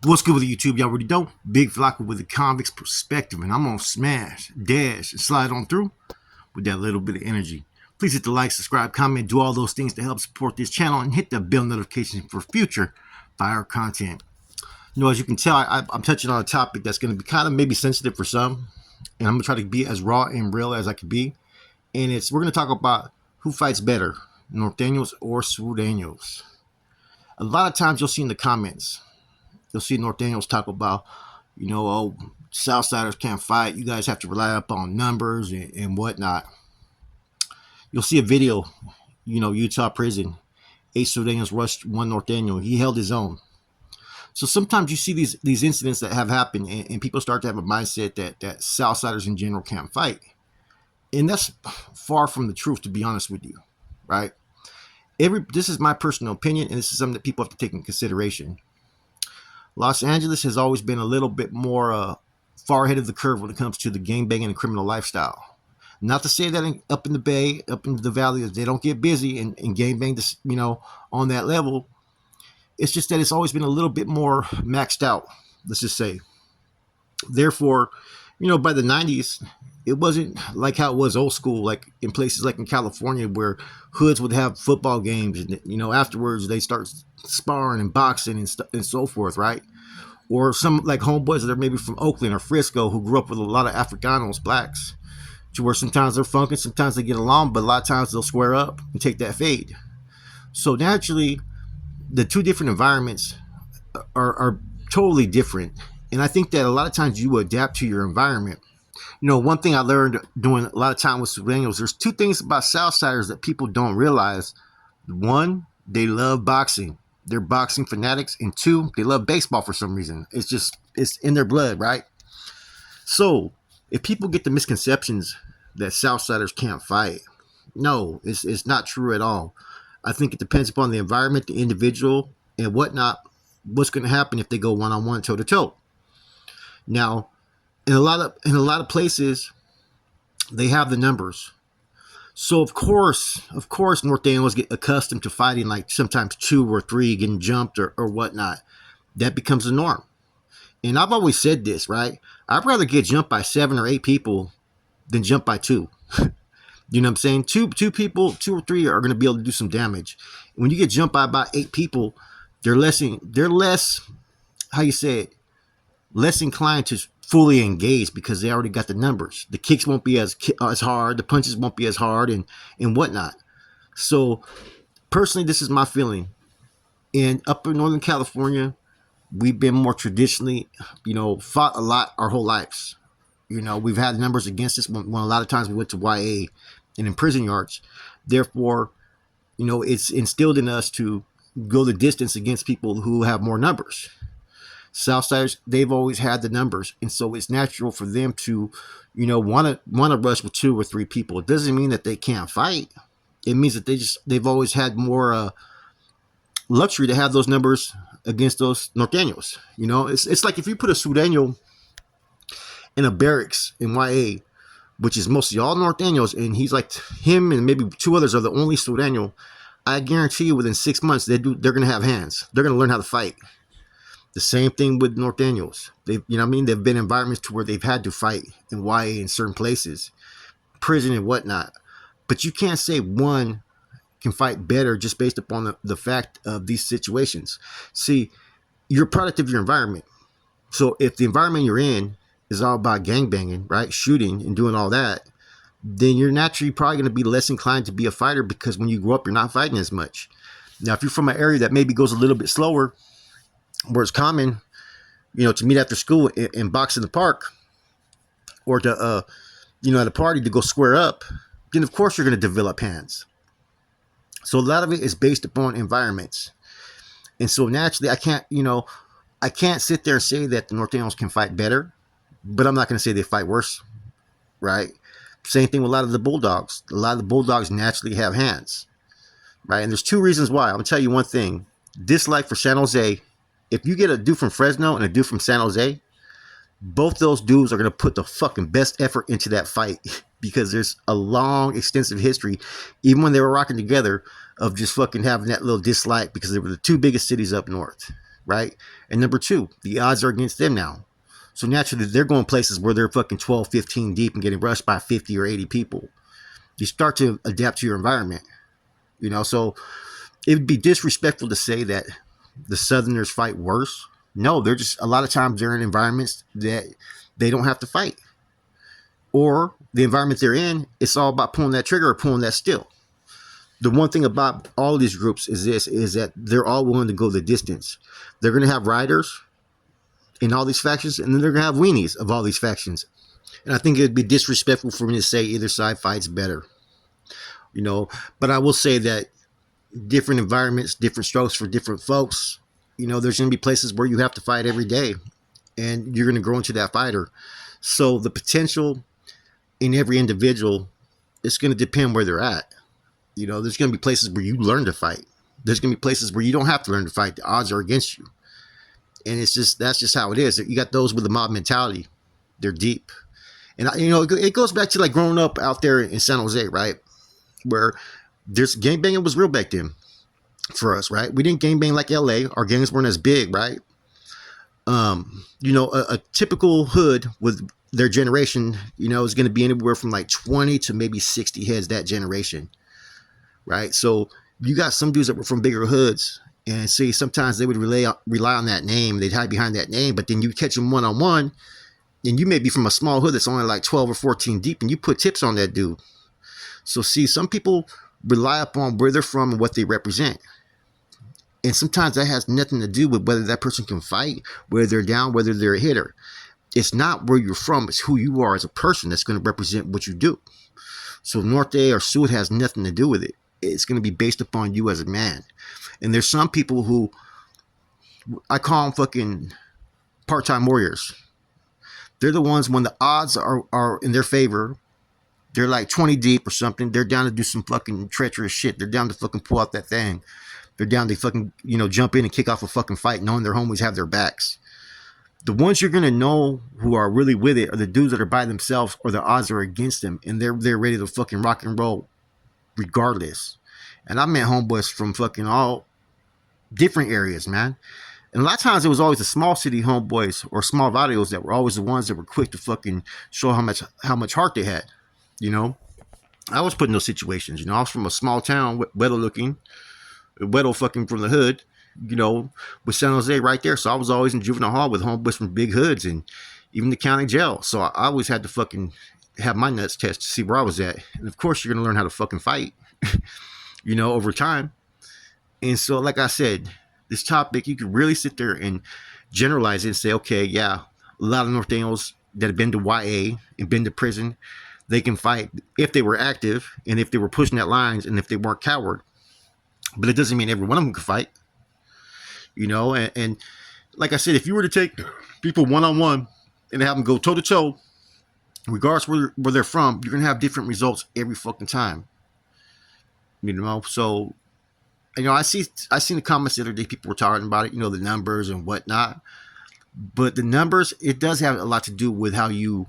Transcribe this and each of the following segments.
What's good with the YouTube? Y'all already know. Big Flocka with a convict's perspective, and I'm gonna smash, dash, and slide on through with that little bit of energy. Please hit the like, subscribe, comment, do all those things to help support this channel, and hit the bell notification for future fire content. You know, as you can tell, I'm touching on a topic that's going to be kind of maybe sensitive for some, and I'm gonna try to be as raw and real as I can be. And we're gonna talk about who fights better, Nortenos or Surenos. A lot of times you'll see in the comments, you'll see Nortenos talk about, oh, Southsiders can't fight. You guys have to rely upon numbers and whatnot. You'll see a video, Utah prison. 8 Surenos rushed 1 Norteño. He held his own. So sometimes you see these incidents that have happened, and people start to have a mindset that Southsiders in general can't fight. And that's far from the truth, to be honest with you, right? This is my personal opinion, and this is something that people have to take in consideration. Los Angeles has always been a little bit more far ahead of the curve when it comes to the gangbanging and criminal lifestyle. Not to say that up in the Bay, up in the Valley, they don't get busy and gangbang, on that level. It's just that it's always been a little bit more maxed out, let's just say. Therefore, by the 90s, it wasn't like how it was old school, like in places like in California where hoods would have football games and, afterwards they start sparring and boxing and so forth, right? Or some like homeboys that are maybe from Oakland or Frisco who grew up with a lot of Africanos, blacks, to where sometimes they're funky, sometimes they get along, but a lot of times they'll square up and take that fade. So naturally, the two different environments are totally different. And I think that a lot of times you adapt to your environment. One thing I learned doing a lot of time with Surenos, there's two things about Southsiders that people don't realize. One, they love boxing. They're boxing fanatics. And two, they love baseball for some reason. It's in their blood, right? So if people get the misconceptions that Southsiders can't fight, no, it's not true at all. I think it depends upon the environment, the individual, and whatnot, what's going to happen if they go one-on-one, toe-to-toe. Now, in a lot of places, they have the numbers. So of course, Norteños get accustomed to fighting like sometimes 2 or 3 getting jumped or whatnot. That becomes the norm. And I've always said this, right? I'd rather get jumped by 7 or 8 people than jumped by 2. You know what I'm saying? Two people, 2 or 3 are going to be able to do some damage. When you get jumped by about 8 people, they're less, how you say it, less inclined to fully engage because they already got the numbers. The kicks won't be as hard, the punches won't be as hard, and whatnot. So personally, this is my feeling. And up in Northern California, we've been more traditionally, fought a lot our whole lives. We've had numbers against us when a lot of times we went to YA and in prison yards. Therefore, it's instilled in us to go the distance against people who have more numbers. Southsiders, they've always had the numbers, and so it's natural for them to, want to rush with 2 or 3 people. It doesn't mean that they can't fight. It means that they've always had more luxury to have those numbers against those Norteños. It's like if you put a Sureño in a barracks in YA, which is mostly all Norteños, and he's like him and maybe 2 others are the only Sureño. I guarantee you, within 6 months, they're going to have hands. They're going to learn how to fight. The same thing with Norteños. They've been environments to where they've had to fight in YA in certain places, prison and whatnot. But you can't say one can fight better just based upon the fact of these situations. See, you're a product of your environment. So if the environment you're in is all about gangbanging, right, shooting and doing all that, then you're naturally probably going to be less inclined to be a fighter because when you grow up, you're not fighting as much. Now, if you're from an area that maybe goes a little bit slower, where it's common, to meet after school and box in the park, or to, at a party to go square up, then of course you're going to develop hands. So a lot of it is based upon environments. And so naturally, I can't sit there and say that the Norteños can fight better, but I'm not going to say they fight worse, right? Same thing with a lot of the Bulldogs. A lot of the Bulldogs naturally have hands, right? And there's 2 reasons why. I'm going to tell you one thing. Dislike for San Jose. If you get a dude from Fresno and a dude from San Jose, both those dudes are going to put the fucking best effort into that fight because there's a long, extensive history, even when they were rocking together, of just fucking having that little dislike because they were the 2 biggest cities up north. right? And number two, the odds are against them now. So naturally, they're going places where they're fucking 12, 15 deep and getting rushed by 50 or 80 people. You start to adapt to your environment, you know. So it would be disrespectful to say that the Southerners fight worse. No, they're just, a lot of times they're in environments that they don't have to fight, or the environment they're in, it's all about pulling that trigger or pulling that still. The one thing about all these groups is this, is that they're all willing to go the distance. They're going to have riders in all these factions, and then they're going to have weenies of all these factions. And I think it'd be disrespectful for me to say either side fights better, you know. But I will say that different environments, different strokes for different folks. You know, there's going to be places where you have to fight every day, and you're going to grow into that fighter. So the potential in every individual, it's going to depend where they're at. You know, there's going to be places where you learn to fight. There's going to be places where you don't have to learn to fight. The odds are against you. And it's just, that's just how it is. You got those with the mob mentality. They're deep. And, you know, it goes back to like growing up out there in San Jose, right? Where there's gangbanging was real back then for us, right? We didn't gangbang like LA. Our gangs weren't as big, right? You know, a typical hood with their generation, you know, is going to be anywhere from like 20 to maybe 60 heads that generation, right? So you got some dudes that were from bigger hoods, and see, sometimes they would rely on that name. They'd hide behind that name, but then you catch them one-on-one, and you may be from a small hood that's only like 12 or 14 deep, and you put tips on that dude. So see, some people rely upon where they're from and what they represent. And sometimes that has nothing to do with whether that person can fight, whether they're down, whether they're a hitter. It's not where you're from, it's who you are as a person that's going to represent what you do. So Norte or Sud has nothing to do with it. It's going to be based upon you as a man. And there's some people who, I call them fucking part-time warriors. They're the ones when the odds are in their favor, they're like 20 deep or something. They're down to do some fucking treacherous shit. They're down to fucking pull out that thing. They're down to fucking, you know, jump in and kick off a fucking fight knowing their homies have their backs. The ones you're going to know who are really with it are the dudes that are by themselves or the odds are against them, and they're ready to fucking rock and roll regardless. And I met homeboys from fucking all different areas, man. And a lot of times it was always the small city homeboys or small barrios that were always the ones that were quick to fucking show how much heart they had, you know. I was put in those situations, you know. I was from a small town, Weddle fucking from the hood, you know, with San Jose right there. So I was always in juvenile hall with homeboys from big hoods and even the county jail. So I always had to fucking have my nuts tested to see where I was at. And of course, you're going to learn how to fucking fight, you know, over time. And so, like I said, this topic, you could really sit there and generalize it and say, okay, yeah, a lot of Nortenos that have been to YA and been to prison, they can fight if they were active and if they were pushing that lines and if they weren't coward. But it doesn't mean every one of them can fight, you know. And like I said, if you were to take people one-on-one and have them go toe-to-toe, regardless where they're from, you're going to have different results every fucking time, you know. So, you know, I seen the comments the other day, people were talking about it, you know, the numbers and whatnot. But the numbers, it does have a lot to do with how you're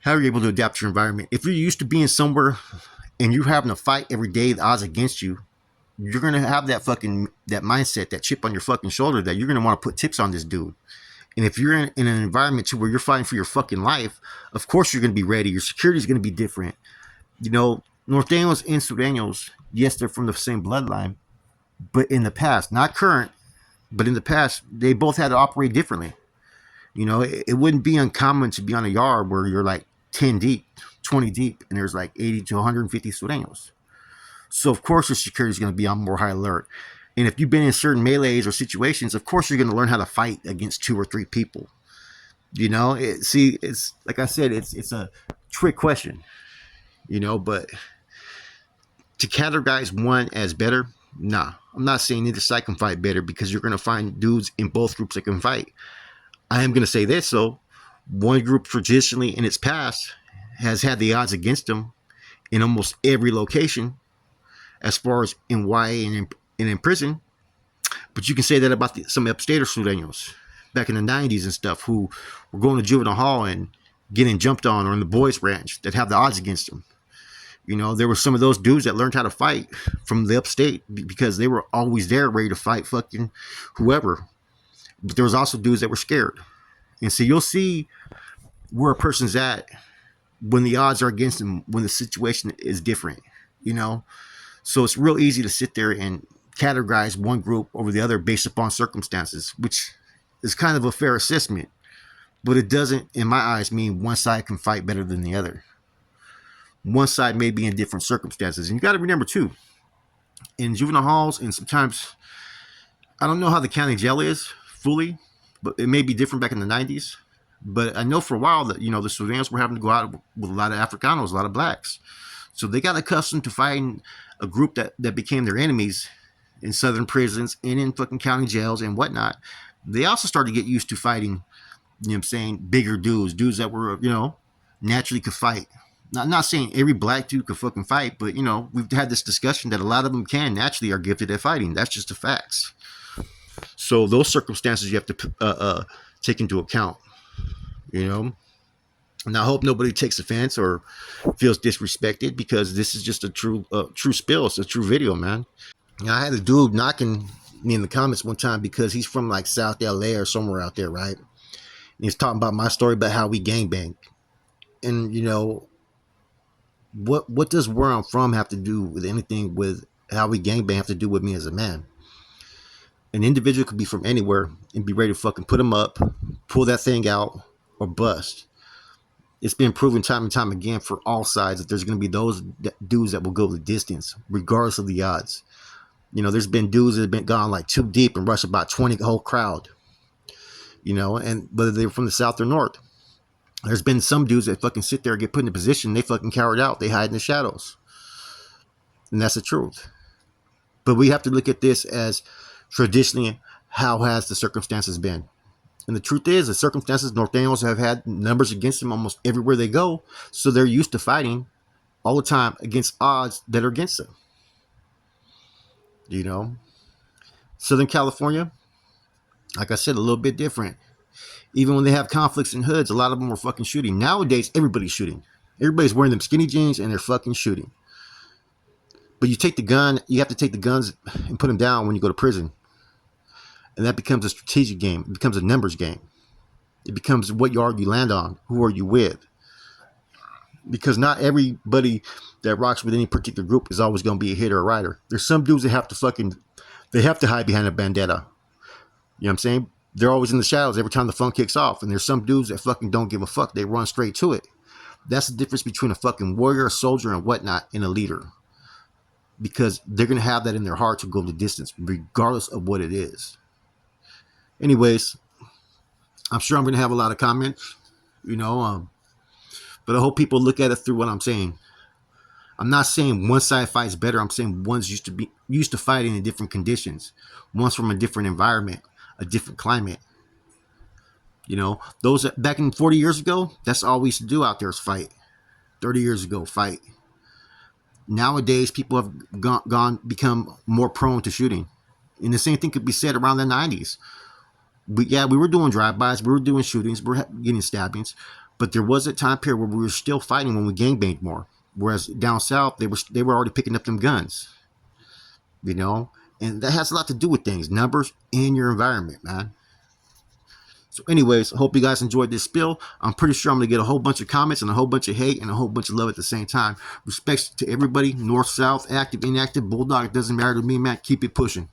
able to adapt to your environment. If you're used to being somewhere and you're having to fight every day, the odds against you, you're going to have that mindset, that chip on your fucking shoulder that you're going to want to put tips on this dude. And if you're in an environment to where you're fighting for your fucking life, of course you're going to be ready. Your security is going to be different. You know, Nortenos and Surenos, yes, they're from the same bloodline, but in the past, not current, but in the past, they both had to operate differently. You know, it wouldn't be uncommon to be on a yard where you're like 10 deep, 20 deep, and there's like 80 to 150 Surenos. So, of course, your security is going to be on more high alert. And if you've been in certain melees or situations, of course, you're going to learn how to fight against 2 or 3 people. You know, it's like I said, it's a trick question, you know, but to categorize one as better, nah. I'm not saying either side can fight better because you're going to find dudes in both groups that can fight. I am going to say this, though. One group traditionally in its past has had the odds against them in almost every location, as far as in YA and in prison. But you can say that about some upstater Surenos back in the 90s and stuff who were going to juvenile hall and getting jumped on, or in the boys ranch that have the odds against them. You know, there were some of those dudes that learned how to fight from the upstate because they were always there ready to fight fucking whoever. But there was also dudes that were scared. And so you'll see where a person's at when the odds are against them, when the situation is different, you know? So it's real easy to sit there and categorize one group over the other based upon circumstances, which is kind of a fair assessment. But it doesn't, in my eyes, mean one side can fight better than the other. One side may be in different circumstances. And you got to remember, too, in juvenile halls, and sometimes, I don't know how the county jail is fully, but it may be different back in the 90s. But I know for a while that, the Surenos were having to go out with a lot of Africanos, a lot of blacks. So they got accustomed to fighting a group that became their enemies in southern prisons and in fucking county jails and whatnot. They also started to get used to fighting, bigger dudes that were, naturally could fight. I'm not saying every black dude could fucking fight, but, we've had this discussion that a lot of them naturally are gifted at fighting. That's just the facts. So those circumstances you have to take into account, And I hope nobody takes offense or feels disrespected, because this is just a true spill. It's a true video, man. I had a dude knocking me in the comments one time because he's from like South LA or somewhere out there, right? And he's talking about my story about how we gangbang. And, what does where I'm from have to do with anything with how we gangbang have to do with me as a man? An individual could be from anywhere and be ready to fucking put them up, pull that thing out, or bust. It's been proven time and time again for all sides that there's going to be those dudes that will go the distance, regardless of the odds. There's been dudes that have been gone like too deep and rushed about 20 whole crowd, and whether they're from the South or North. There's been some dudes that fucking sit there and get put in a position, they fucking cowered out. They hide in the shadows. And that's the truth. But we have to look at this as traditionally, how has the circumstances been? And the truth is, the circumstances, Nortenos have had numbers against them almost everywhere they go. So they're used to fighting all the time against odds that are against them. Southern California, like I said, a little bit different. Even when they have conflicts in hoods, a lot of them are fucking shooting. Nowadays, everybody's shooting. Everybody's wearing them skinny jeans and they're fucking shooting. But you take the gun, you have to take the guns and put them down when you go to prison. And that becomes a strategic game. It becomes a numbers game. It becomes what you land on. Who are you with? Because not everybody that rocks with any particular group is always going to be a hitter or a rider. There's some dudes that have to hide behind a bandana. You know what I'm saying? They're always in the shadows every time the phone kicks off. And there's some dudes that fucking don't give a fuck. They run straight to it. That's the difference between a fucking warrior, a soldier, and whatnot, and a leader. Because they're going to have that in their heart to go the distance, regardless of what it is. Anyways, I'm sure I'm going to have a lot of comments, but I hope people look at it through what I'm saying. I'm not saying one side fights better. I'm saying one's used to fighting in different conditions. One's from a different environment, a different climate. Those back in 40 years ago, that's all we used to do out there is fight. 30 years ago, fight. Nowadays, people have become more prone to shooting. And the same thing could be said around the 90s. We were doing drive-bys, we were doing shootings, we were getting stabbings, but there was a time period where we were still fighting when we gangbanged more. Whereas down south, they were already picking up them guns, and that has a lot to do with things, numbers, and your environment, man. So anyways, I hope you guys enjoyed this spill. I'm pretty sure I'm going to get a whole bunch of comments and a whole bunch of hate and a whole bunch of love at the same time. Respects to everybody, north, south, active, inactive, bulldog, it doesn't matter to me, man. Keep it pushing.